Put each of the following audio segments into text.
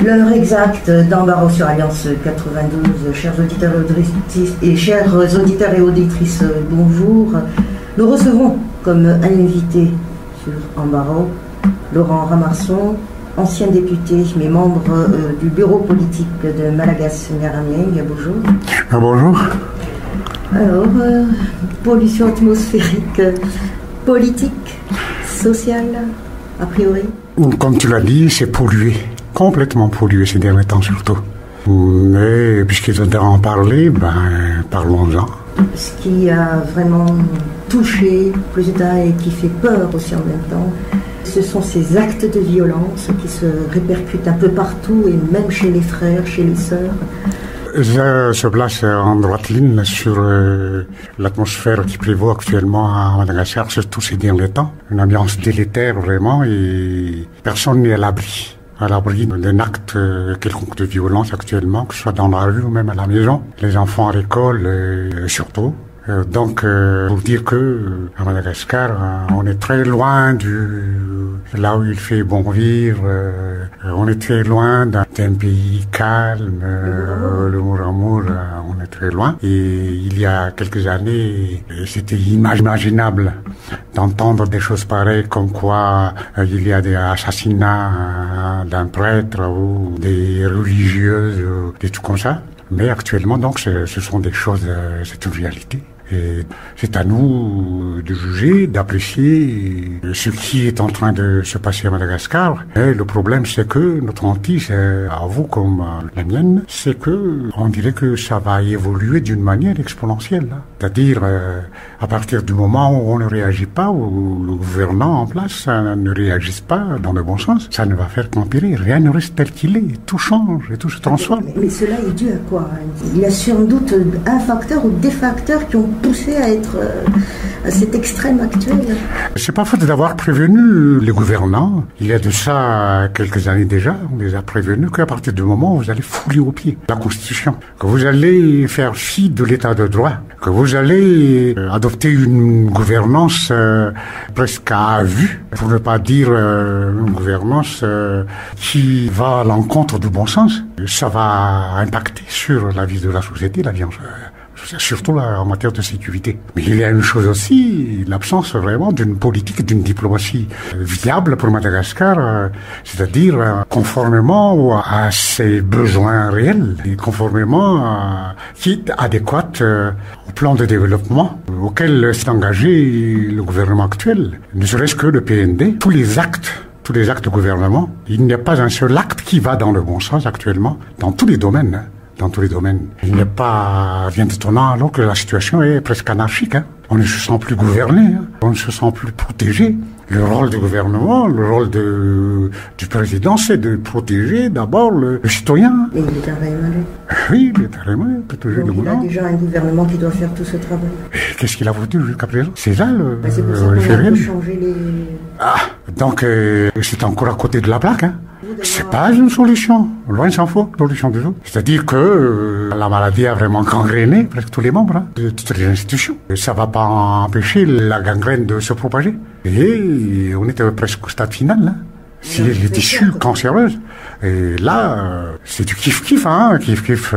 L'heure exacte d'Ambaro sur Alliance 92, chers auditeurs et auditrices, bonjour. Nous recevons comme invité sur Ambaro Laurent Ramarson, ancien député mais membre du bureau politique de Malagas-Nyaramieng. Bonjour. Bonjour. Alors, pollution atmosphérique, politique, sociale, a priori. Comme tu l'as dit, c'est pollué. Complètement pollué ces derniers temps surtout. Mais puisqu'ils ont en parler, parlons-en. Ce qui a vraiment touché le président et qui fait peur aussi en même temps, ce sont ces actes de violence qui se répercutent un peu partout et même chez les frères, chez les sœurs. Ça se place en droite ligne sur l'atmosphère qui prévaut actuellement à Madagascar, surtout ces derniers temps. Une ambiance délétère vraiment et personne n'est à l'abri d'un acte quelconque de violence actuellement, que ce soit dans la rue ou même à la maison. Les enfants à l'école, surtout. Donc, pour dire que à Madagascar, on est très loin là où il fait bon vivre. On est très loin d'un pays calme. Le Mouramour, on est très loin. Et il y a quelques années, c'était inimaginable d'entendre des choses pareilles, comme quoi il y a des assassinats d'un prêtre ou des religieuses, ou des trucs comme ça. Mais actuellement, donc, ce sont des choses, c'est une réalité. Et c'est à nous de juger, d'apprécier ce qui est en train de se passer à Madagascar. Et le problème, c'est que notre hantise, à vous comme la mienne, c'est que on dirait que ça va évoluer d'une manière exponentielle. C'est-à-dire, à partir du moment où on ne réagit pas, où le gouvernement en place ne réagisse pas dans le bon sens, ça ne va faire qu'empirer. Rien ne reste tel qu'il est. Tout change et tout se transforme. Mais cela est dû à quoi? Il y a sans doute un facteur ou des facteurs qui ont poussé à être à cet extrême actuel. C'est pas faute d'avoir prévenu les gouvernants. Il y a de ça quelques années déjà, on les a prévenus qu'à partir du moment où vous allez fouler au pied la Constitution, que vous allez faire fi de l'état de droit, que vous allez adopter une gouvernance presque à vue, pour ne pas dire une gouvernance qui va à l'encontre du bon sens. Ça va impacter sur la vie de la société, la vie surtout en matière de sécurité. Mais il y a une chose aussi, l'absence vraiment d'une politique, d'une diplomatie viable pour Madagascar, c'est-à-dire conformément à ses besoins réels, et conformément qui est adéquate au plan de développement auquel s'est engagé le gouvernement actuel. Ne serait-ce que le PND, tous les actes de gouvernement, il n'y a pas un seul acte qui va dans le bon sens actuellement, dans tous les domaines. Dans tous les domaines. Il n'est pas rien d'étonnant alors que la situation est presque anarchique. On ne se sent plus gouverné, on ne se sent plus protégé. Le rôle du gouvernement, le rôle du président, c'est de protéger d'abord le citoyen. Et il est arrêté. Oui, il est arrêté, protéger le gouvernement. Il y a déjà un gouvernement qui doit faire tout ce travail. Qu'est-ce qu'il a voulu jusqu'à présent? C'est là c'est pour ça qu'on a changer les... Donc c'est encore à côté de la plaque. C'est pas une solution, loin s'en faut, solution du tout. C'est-à-dire que la maladie a vraiment gangréné presque tous les membres de toutes les institutions. Et ça va pas empêcher la gangrène de se propager. Et on était presque au stade final, Si les tissus cancéreux. Et là, c'est du kiff-kiff, kiff-kiff,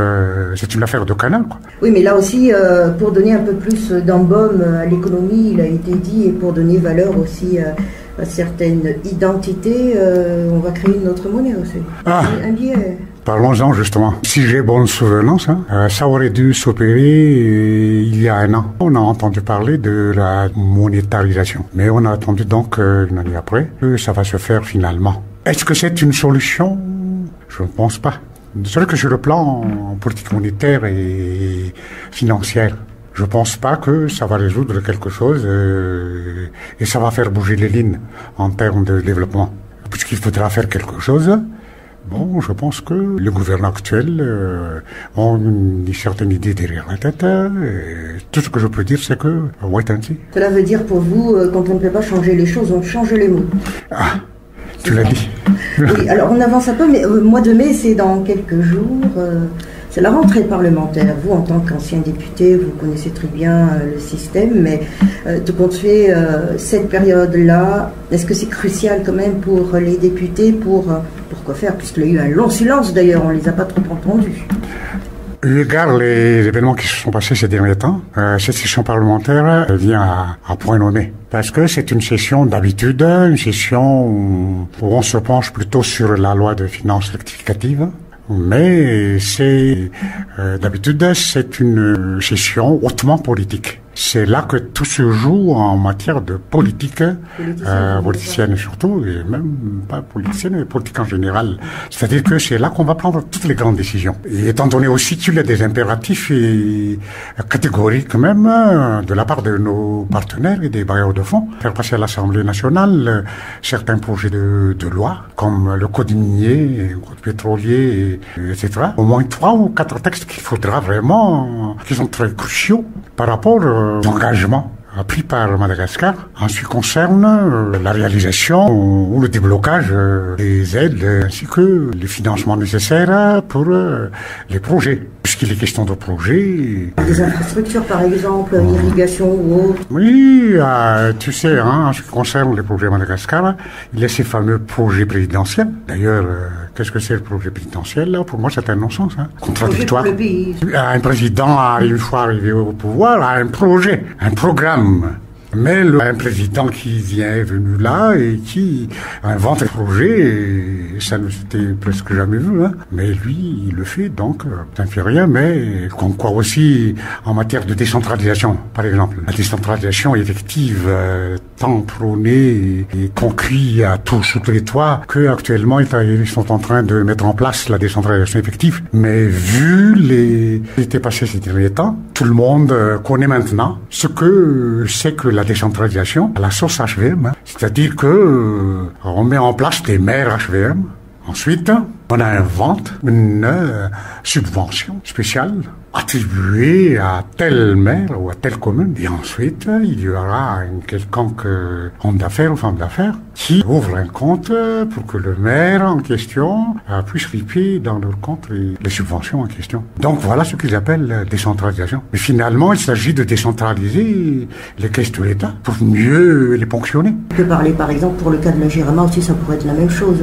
c'est une affaire de canal, quoi. Oui, mais là aussi, pour donner un peu plus d'embaume à l'économie, il a été dit, et pour donner valeur aussi à certaines identités, on va créer une autre monnaie aussi. Un billet. Parlons-en justement. Si j'ai bonne souvenance, ça aurait dû s'opérer il y a un an. On a entendu parler de la monétarisation. Mais on a attendu donc une année après que ça va se faire finalement. Est-ce que c'est une solution? Je ne pense pas. C'est vrai que sur le plan politique monétaire et financière, je pense pas que ça va résoudre quelque chose et ça va faire bouger les lignes en termes de développement. Puisqu'il faudra faire quelque chose. Bon, je pense que le gouvernement actuel a une certaine idée derrière la tête. Tout ce que je peux dire, c'est que wait and see. Cela veut dire pour vous, quand on ne peut pas changer les choses, on change les mots. Tu l'as dit. Oui, alors on avance un peu, mais mois de mai, c'est dans quelques jours. C'est la rentrée parlementaire. Vous, en tant qu'ancien député, vous connaissez très bien le système, mais tout compte fait, cette période-là, est-ce que c'est crucial quand même pour les députés pour quoi faire, puisqu'il y a eu un long silence d'ailleurs, on ne les a pas trop entendus. Eu égard les événements qui se sont passés ces derniers temps, cette session parlementaire vient à point nommé. Parce que c'est une session d'habitude, une session où on se penche plutôt sur la loi de finances rectificative. Mais d'habitude, c'est une session hautement politique. C'est là que tout se joue en matière de politique, politicienne surtout, et même pas politicienne, mais politique en général. C'est-à-dire que c'est là qu'on va prendre toutes les grandes décisions. Et étant donné aussi qu'il y a des impératifs catégoriques même de la part de nos partenaires et des bailleurs de fonds, faire passer à l'Assemblée nationale certains projets de loi, comme le code minier, le code pétrolier, etc. Au moins 3 ou 4 textes qu'il faudra vraiment, qui sont très cruciaux par rapport d'engagement pris par Madagascar en ce qui concerne la réalisation ou le déblocage des aides ainsi que les financements nécessaires pour les projets. Puisqu'il est question de projets... Des infrastructures par exemple, irrigation ou autre. Oui, tu sais, en ce qui concerne les projets Madagascar, il y a ces fameux projets présidentiels. D'ailleurs, qu'est-ce que c'est le projet présidentiel là? Pour moi, c'est un non-sens, contradictoire. Un président, une fois arrivé au pouvoir, a un projet, un programme. Mais un président qui est venu là et qui invente un projet, ça ne s'était presque jamais vu, mais lui, il le fait, donc ça ne fait rien, mais comme quoi aussi en matière de décentralisation, par exemple. La décentralisation effective, tant prônée et qu'on crie à tous les toits, qu'actuellement ils sont en train de mettre en place la décentralisation effective. Mais vu les étés passés ces derniers temps, tout le monde connaît maintenant ce que c'est que la décentralisation à la sauce HVM, c'est-à-dire que on met en place des maires HVM. Ensuite, on invente une subvention spéciale attribuée à tel maire ou à telle commune. Et ensuite, il y aura une quelconque homme d'affaires ou femme d'affaires qui ouvre un compte pour que le maire en question puisse riper dans leur compte les subventions en question. Donc voilà ce qu'ils appellent décentralisation. Mais finalement, il s'agit de décentraliser les caisses de l'État pour mieux les ponctionner. On peut parler par exemple pour le cas de la Gérama aussi, ça pourrait être la même chose.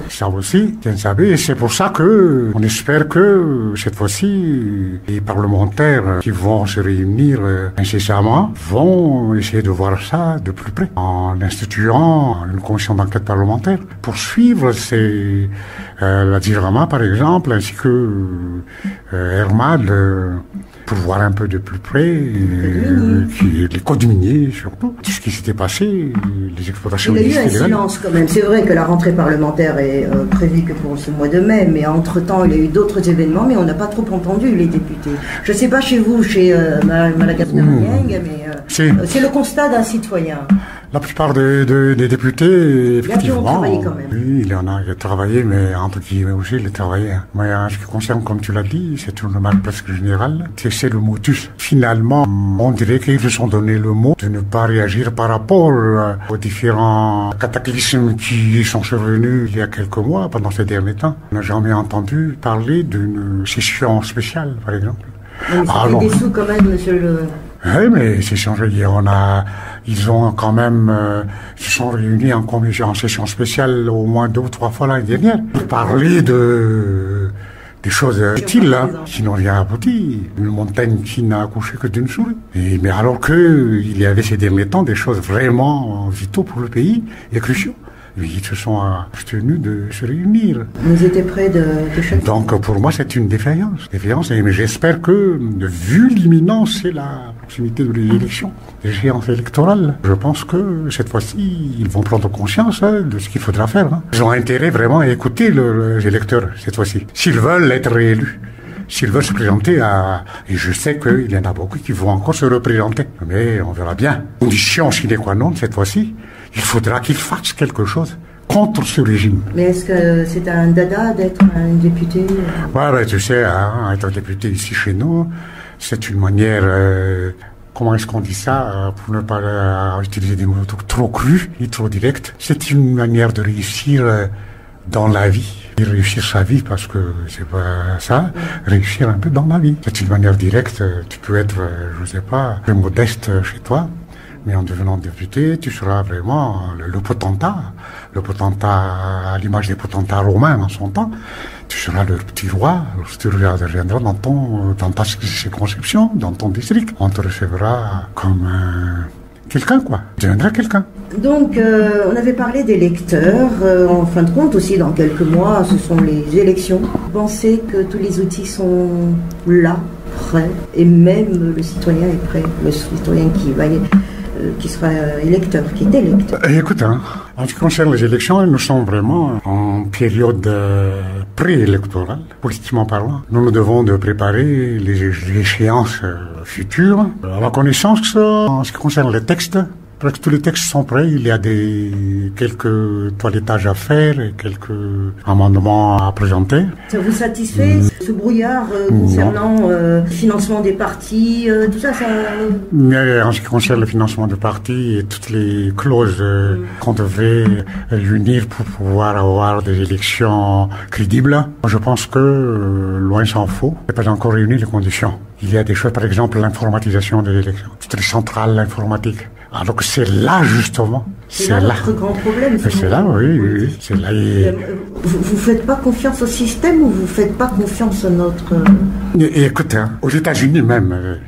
Ça aussi, vous savez, et c'est pour ça que on espère que cette fois-ci, les parlementaires qui vont se réunir incessamment vont essayer de voir ça de plus près en instituant une commission d'enquête parlementaire pour suivre la Gérama par exemple ainsi que Hermad pour voir un peu de plus près les codes miniers surtout, tout ce qui s'était passé, les exploitations illégales. Il y a eu un silence quand même. C'est vrai que la rentrée parlementaire est prévue que pour ce mois de mai, mais entre-temps il y a eu d'autres événements, mais on n'a pas trop entendu les députés. Je ne sais pas chez vous, chez Madagascar, mais c'est le constat d'un citoyen. La plupart des députés, effectivement, travaillé quand même. Oui, il y en a qui ont travaillé, mais entre guillemets aussi, il a travaillé. Mais en ce qui concerne, comme tu l'as dit, c'est une remarque presque générale, c'est le motus. Finalement, on dirait qu'ils se sont donné le mot de ne pas réagir par rapport aux différents cataclysmes qui sont survenus il y a quelques mois, pendant ces derniers temps. On n'a jamais entendu parler d'une session spéciale, par exemple. Mais ça fait des sous quand même, monsieur le... Oui, mais c'est changé. Ils ont quand même se sont réunis en session spéciale au moins 2 ou 3 fois l'année dernière pour parler des choses utiles qui n'ont rien abouti. Une montagne qui n'a accouché que d'une souris. Mais alors qu'il y avait ces derniers temps des choses vraiment vitaux pour le pays et cruciaux. Ils se sont abstenus de se réunir. Vous étiez près de chaque... Donc pour moi c'est une défaillance. Mais j'espère que, vu l'imminence et la proximité de l'élection, l'échéance électorale, je pense que cette fois-ci ils vont prendre conscience de ce qu'il faudra faire. Ils ont intérêt vraiment à écouter les électeurs cette fois-ci, s'ils veulent être réélus. S'ils veulent se présenter et je sais qu'il y en a beaucoup qui vont encore se représenter. Mais on verra bien. Condition sine qua non cette fois-ci, il faudra qu'ils fassent quelque chose contre ce régime. Mais est-ce que c'est un dada d'être un député? Ouais, tu sais, être député ici chez nous, c'est une manière... comment est-ce qu'on dit ça pour ne pas utiliser des mots trop crus et trop directs. C'est une manière de réussir dans la vie. réussir sa vie, parce que c'est pas ça, réussir un peu dans la vie. C'est une manière directe, tu peux être, je sais pas, très modeste chez toi, mais en devenant député, tu seras vraiment le potentat à l'image des potentats romains en son temps. Tu seras le petit roi, tu reviendras dans ta circonscription, dans ton district. On te recevra comme quelqu'un, quoi. Tu deviendras quelqu'un. Donc, on avait parlé des lecteurs. En fin de compte, aussi, dans quelques mois, ce sont les élections. Vous pensez que tous les outils sont là, prêts, et même le citoyen est prêt, le citoyen qui sera électeur, qui est électeur. Écoute, en ce qui concerne les élections, nous sommes vraiment en période préélectorale, politiquement parlant. Nous devons de préparer les échéances futures. À ma connaissance, en ce qui concerne les textes, presque tous les textes sont prêts. Il y a quelques toilettages à faire et quelques amendements à présenter. Ça vous satisfait, ce brouillard concernant le financement des partis, tout ça, Mais en ce qui concerne le financement des partis et toutes les clauses qu'on devrait réunir pour pouvoir avoir des élections crédibles, je pense que, loin s'en faut, il n'y a pas encore réuni les conditions. Il y a des choses, par exemple, l'informatisation des élections, toutes les centrales informatiques. Alors que c'est là, justement. C'est là notre grand problème. C'est là, oui. C'est là. Vous faites pas confiance au système ou vous faites pas confiance à notre... Écoute, aux États-Unis même,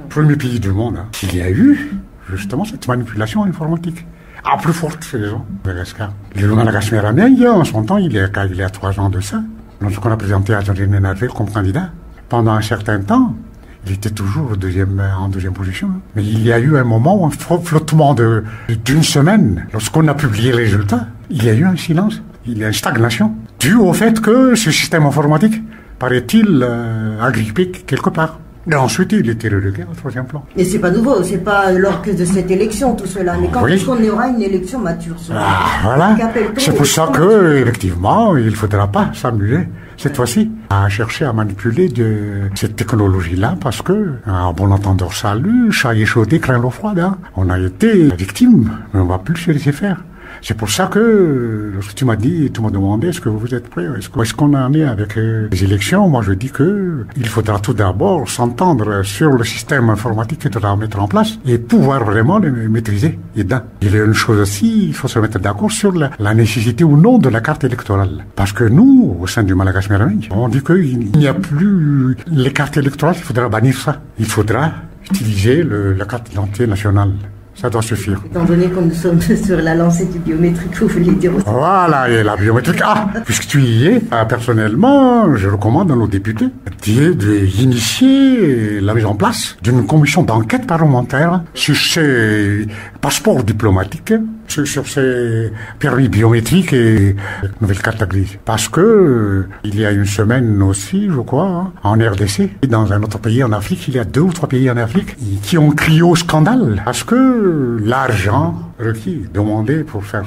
premier pays du monde, il y a eu, justement, cette manipulation informatique. À plus forte raison, Madagascar. Le Madagascar américain, en son temps, il y a 3 ans de ça, lorsqu'on a présenté à Jean-René Ménarvel comme candidat, pendant un certain temps, il était toujours en deuxième position. Mais il y a eu un moment, un flottement d'une semaine. Lorsqu'on a publié les résultats, il y a eu un silence. Il y a une stagnation. Dû au fait que ce système informatique, paraît-il, agrippé quelque part. Et ensuite, il était relégué au 3e plan. Mais c'est pas nouveau, c'est pas lors de cette élection, tout cela. Mais quand est-ce qu'on aura une élection mature? Voilà. C'est pour ça que, effectivement, il ne faudra pas s'amuser, cette fois-ci, à chercher à manipuler cette technologie-là, parce que, en bon entendeur salut, chat échaudé craint l'eau froide, On a été victime, mais on ne va plus se laisser faire. C'est pour ça que, lorsque tu m'as demandé, est-ce que vous êtes prêts? Est-ce qu'on en est avec les élections? Moi, je dis que il faudra tout d'abord s'entendre sur le système informatique qu'il faudra mettre en place et pouvoir vraiment le maîtriser. Il y a une chose aussi, il faut se mettre d'accord sur la nécessité ou non de la carte électorale. Parce que nous, au sein du Madagascar, on dit qu'il n'y a plus les cartes électorales, il faudra bannir ça. Il faudra utiliser la carte d'identité nationale. Ça doit suffire. Étant donné que nous sommes sur la lancée du biométrique, vous voulez dire aussi. Voilà, et la biométrique. Puisque tu y es, personnellement, je recommande à nos députés d'initier la mise en place d'une commission d'enquête parlementaire sur ces passeports diplomatiques, sur ces permis biométriques et nouvelles cartes grises. Parce que il y a une semaine aussi, je crois, en RDC, et dans un autre pays en Afrique, il y a 2 ou 3 pays en Afrique qui ont crié au scandale. Parce que l'argent requis, demandé pour faire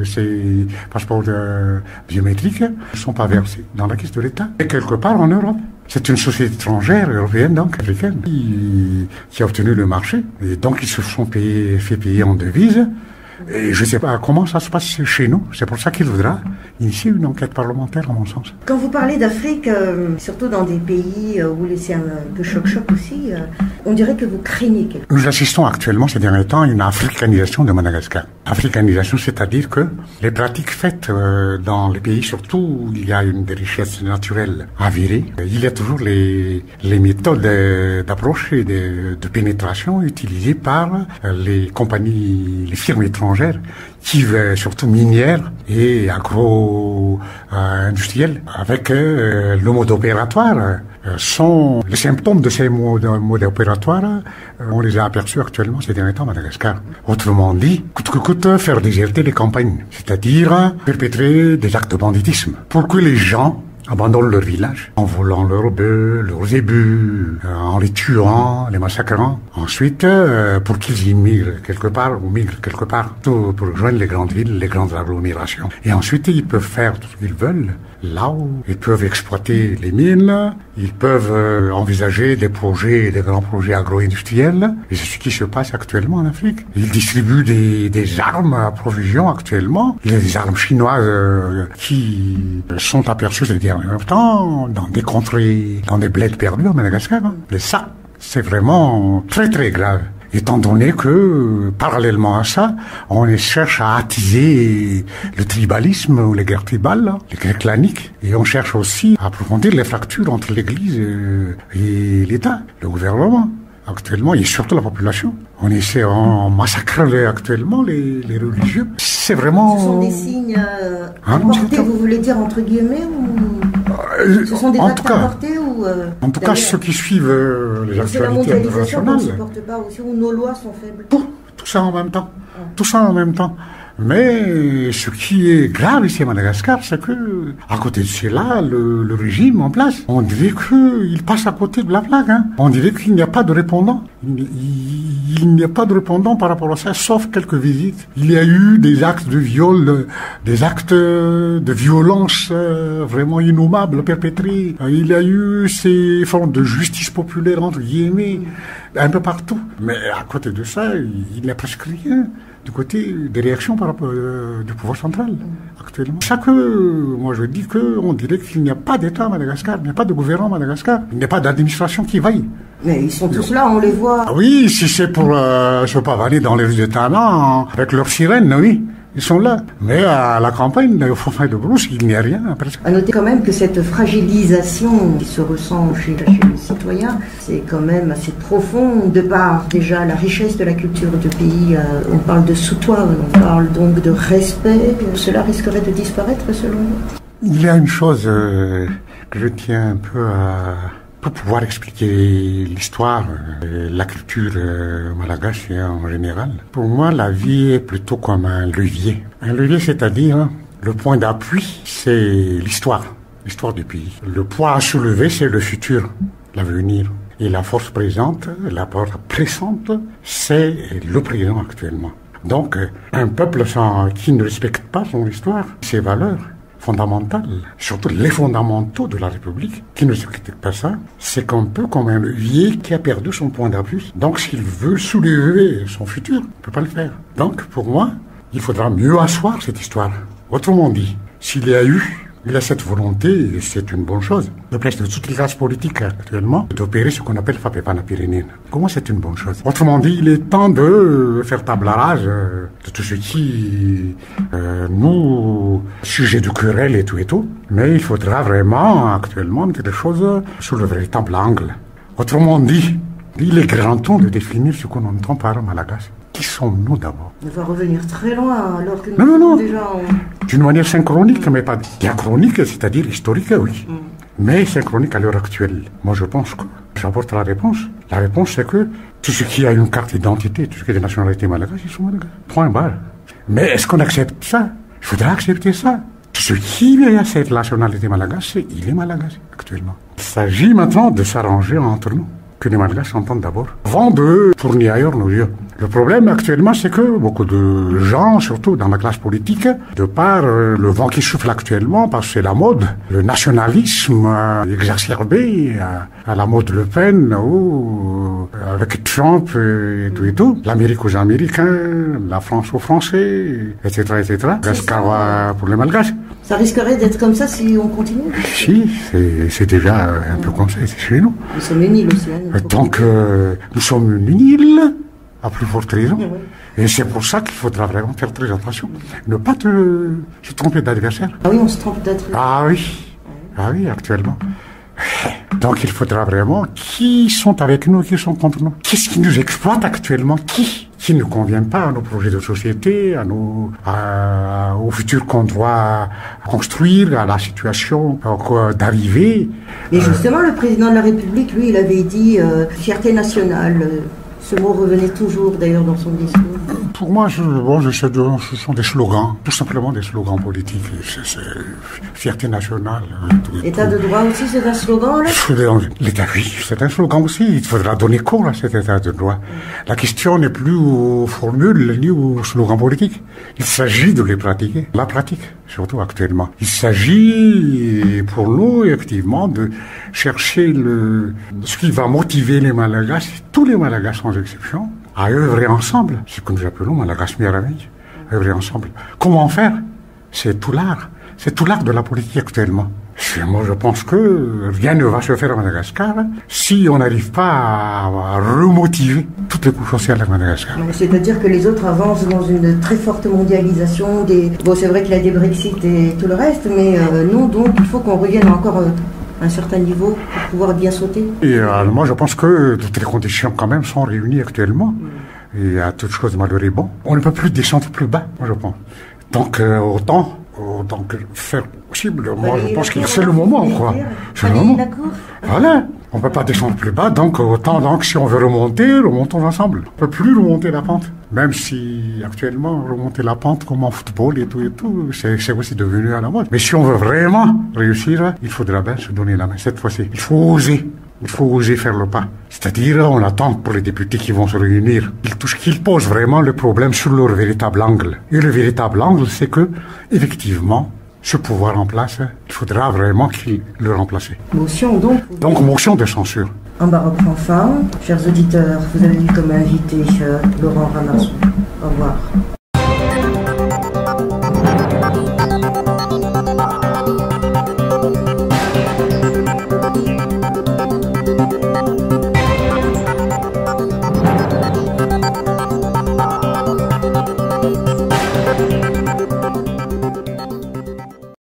ces passeports biométriques ne sont pas versés dans la caisse de l'État. Et quelque part en Europe. C'est une société étrangère, européenne donc, africaine, qui a obtenu le marché. Et donc ils se sont fait payer en devises. Et je ne sais pas comment ça se passe chez nous. C'est pour ça qu'il faudra initier une enquête parlementaire, à mon sens. Quand vous parlez d'Afrique, surtout dans des pays où c'est un peu choc-choc aussi, on dirait que vous craignez quelque chose. Nous assistons actuellement, ces derniers temps, à une africanisation de Madagascar. Africanisation, c'est-à-dire que les pratiques faites dans les pays, surtout où il y a des richesses naturelles avérées, il y a toujours les méthodes d'approche et de pénétration utilisées par les compagnies, les firmes étrangères, qui surtout minières et agro-industrielles, avec le mode opératoire. Sont les symptômes de ces modes opératoires, on les a aperçus actuellement ces derniers temps à Madagascar. Autrement dit, coûte que coûte, faire déserter les campagnes, c'est-à-dire perpétrer des actes de banditisme, pour que les gens abandonnent leur village en volant leurs bœufs, leurs zébus, en les tuant, les massacrant. Ensuite, pour qu'ils immigrent quelque part ou migrent quelque part pour rejoindre les grandes villes, les grandes agglomérations. Et ensuite, ils peuvent faire tout ce qu'ils veulent. Là où ils peuvent exploiter les mines, ils peuvent envisager des grands projets agro-industriels. Et c'est ce qui se passe actuellement en Afrique. Ils distribuent des armes à provision actuellement. Il y a des armes chinoises qui sont aperçues ces derniers temps dans des contrées, dans des bleds perdus à Madagascar. Et ça, c'est vraiment très très grave. Étant donné que, parallèlement à ça, on cherche à attiser le tribalisme ou les guerres tribales, les guerres claniques, et on cherche aussi à approfondir les fractures entre l'Église et l'État, le gouvernement. Actuellement, et surtout la population. On massacre actuellement les religieux. C'est vraiment... Ce sont des signes importés, vous voulez dire entre guillemets, ou ce sont des actes importés ou en tout cas, ceux qui suivent les actualités internationales... On ne supporte pas aussi, où nos lois sont faibles. Tout ça en même temps. Tout ça en même temps. Mais ce qui est grave ici à Madagascar, c'est que, à côté de cela, le régime en place, on dirait qu'il passe à côté de la plaque. On dirait qu'il n'y a pas de répondant. Il n'y a pas de répondant par rapport à ça, sauf quelques visites. Il y a eu des actes de viol, des actes de violence vraiment innommables perpétrés. Il y a eu ces formes de justice populaire, entre guillemets, un peu partout. Mais à côté de ça, il n'y a presque rien du côté des réactions par rapport du pouvoir central actuellement. C'est ça que moi je dis qu'on dirait qu'il n'y a pas d'État à Madagascar, il n'y a pas de gouvernement à Madagascar, il n'y a pas d'administration qui vaille. Mais ils sont tous là, on les voit. Oui, si c'est pour se pavaner dans les rues de Tana avec leurs sirènes, oui. Ils sont là. Mais à la campagne, au fond de brousse, il n'y a rien. Presque. À noter quand même que cette fragilisation qui se ressent chez les citoyens, c'est quand même assez profond, de par déjà la richesse de la culture du pays. On parle de sous-toit, on parle donc de respect. Cela risquerait de disparaître selon vous? Il y a une chose que je tiens un peu à... Pour pouvoir expliquer l'histoire, la culture malgache en général. Pour moi, la vie est plutôt comme un levier. Un levier, c'est-à-dire, le point d'appui, c'est l'histoire du pays. Le poids à soulever, c'est le futur, l'avenir. Et la force présente, la force pressante, c'est le présent actuellement. Donc, un peuple qui ne respecte pas son histoire, ses valeurs, fondamentales, surtout les fondamentaux de la République, qui ne respectent pas ça, c'est un peu comme un levier qui a perdu son point d'appui. Donc s'il veut soulever son futur, il ne peut pas le faire. Donc pour moi, il faudra mieux asseoir cette histoire. Autrement dit, s'il y a cette volonté, et c'est une bonne chose, de place de toutes les classes politiques actuellement, d'opérer ce qu'on appelle Fapepana Pyrénéenne. Comment c'est une bonne chose? Autrement dit, il est temps de faire table rase de tout ce qui nous sujet de querelle et tout. Mais il faudra vraiment actuellement que les choses sous le véritable angle. Autrement dit, il est grand temps de définir ce qu'on entend par malgache. Qui sommes-nous d'abord? On va revenir très loin alors que nous sommes déjà... D'une manière synchronique, mais pas diachronique, c'est-à-dire historique, oui. Mais synchronique à l'heure actuelle. Moi, je pense que j'apporte la réponse. La réponse, c'est que tout ce qui a une carte d'identité, tout ce qui est de nationalité malgache, ils sont malgaches. Point barre. Mais est-ce qu'on accepte ça? Il faudra accepter ça. Tout ce qui a cette nationalité malgache, il est malgache actuellement. Il s'agit maintenant de s'arranger entre nous. Que les Malgaches s'entendent d'abord, avant de tourner ailleurs nos yeux. Le problème actuellement, c'est que beaucoup de gens, surtout dans la classe politique, de par le vent qui souffle actuellement, parce que c'est la mode, le nationalisme exacerbé à la mode Le Pen, ou avec Trump et tout, l'Amérique aux Américains, la France aux Français, etc. Gascar pour les Malgaches. Ça risquerait d'être comme ça si on continue? Si, c'est déjà un peu comme ça, c'est chez nous. Nous sommes une île aussi. Donc, nous sommes une île, à plus forte raison. Et c'est pour ça qu'il faudra vraiment faire très attention. Ne pas se tromper d'adversaire. Ah oui, on se trompe d'adversaire. Ah oui, actuellement. Donc il faudra vraiment qui sont avec nous, qui sont contre nous. Qu'est-ce qui nous exploite actuellement? Qui ne convient pas à nos projets de société, au futur qu'on doit construire, à la situation d'arrivée. Et justement, le président de la République, lui, il avait dit fierté nationale. Ce mot revenait toujours d'ailleurs dans son discours. Pour moi, ce sont des slogans, tout simplement des slogans politiques. C'est fierté nationale. État de droit aussi, c'est un slogan là? L'État, oui, c'est un slogan aussi. Il faudra donner cours à cet État de droit. La question n'est plus aux formules ni aux slogans politiques. Il s'agit de les pratiquer. La pratique, surtout actuellement. Il s'agit pour nous, effectivement, de chercher ce qui va motiver les Malagasy, tous les Malagasy sans exception, à œuvrer ensemble, ce que nous appelons Malagasy Miaravej, œuvrer ensemble. Comment faire? C'est tout l'art. C'est tout l'art de la politique actuellement. Moi, je pense que rien ne va se faire à Madagascar si on n'arrive pas à remotiver toutes les couches sociales à Madagascar. C'est-à-dire que les autres avancent dans une très forte mondialisation. Bon, c'est vrai qu'il y a des Brexit et tout le reste, mais nous, donc, il faut qu'on revienne encore à un certain niveau pour pouvoir bien sauter. Et moi, je pense que toutes les conditions, quand même, sont réunies actuellement. Et à toute chose malheur est bon. On ne peut plus descendre plus bas, moi, je pense. Donc, autant que faire possible. Moi, je pense que c'est le moment, quoi. C'est le moment. Voilà. On ne peut pas descendre plus bas, donc autant si on veut remontons ensemble. On ne peut plus remonter la pente. Même si, actuellement, remonter la pente comme en football et tout, c'est aussi devenu à la mode. Mais si on veut vraiment réussir, il faudra bien se donner la main cette fois-ci. Il faut oser. Il faut oser faire le pas. C'est-à-dire, on attend pour les députés qui vont se réunir qu'ils posent vraiment le problème sur leur véritable angle. Et le véritable angle, c'est que, effectivement, ce pouvoir en place, il faudra vraiment qu'il le remplace. Motion donc. Donc, motion de censure. Embarras prend fin. Chers auditeurs, vous avez eu comme invité Laurent Ramarson. Au revoir.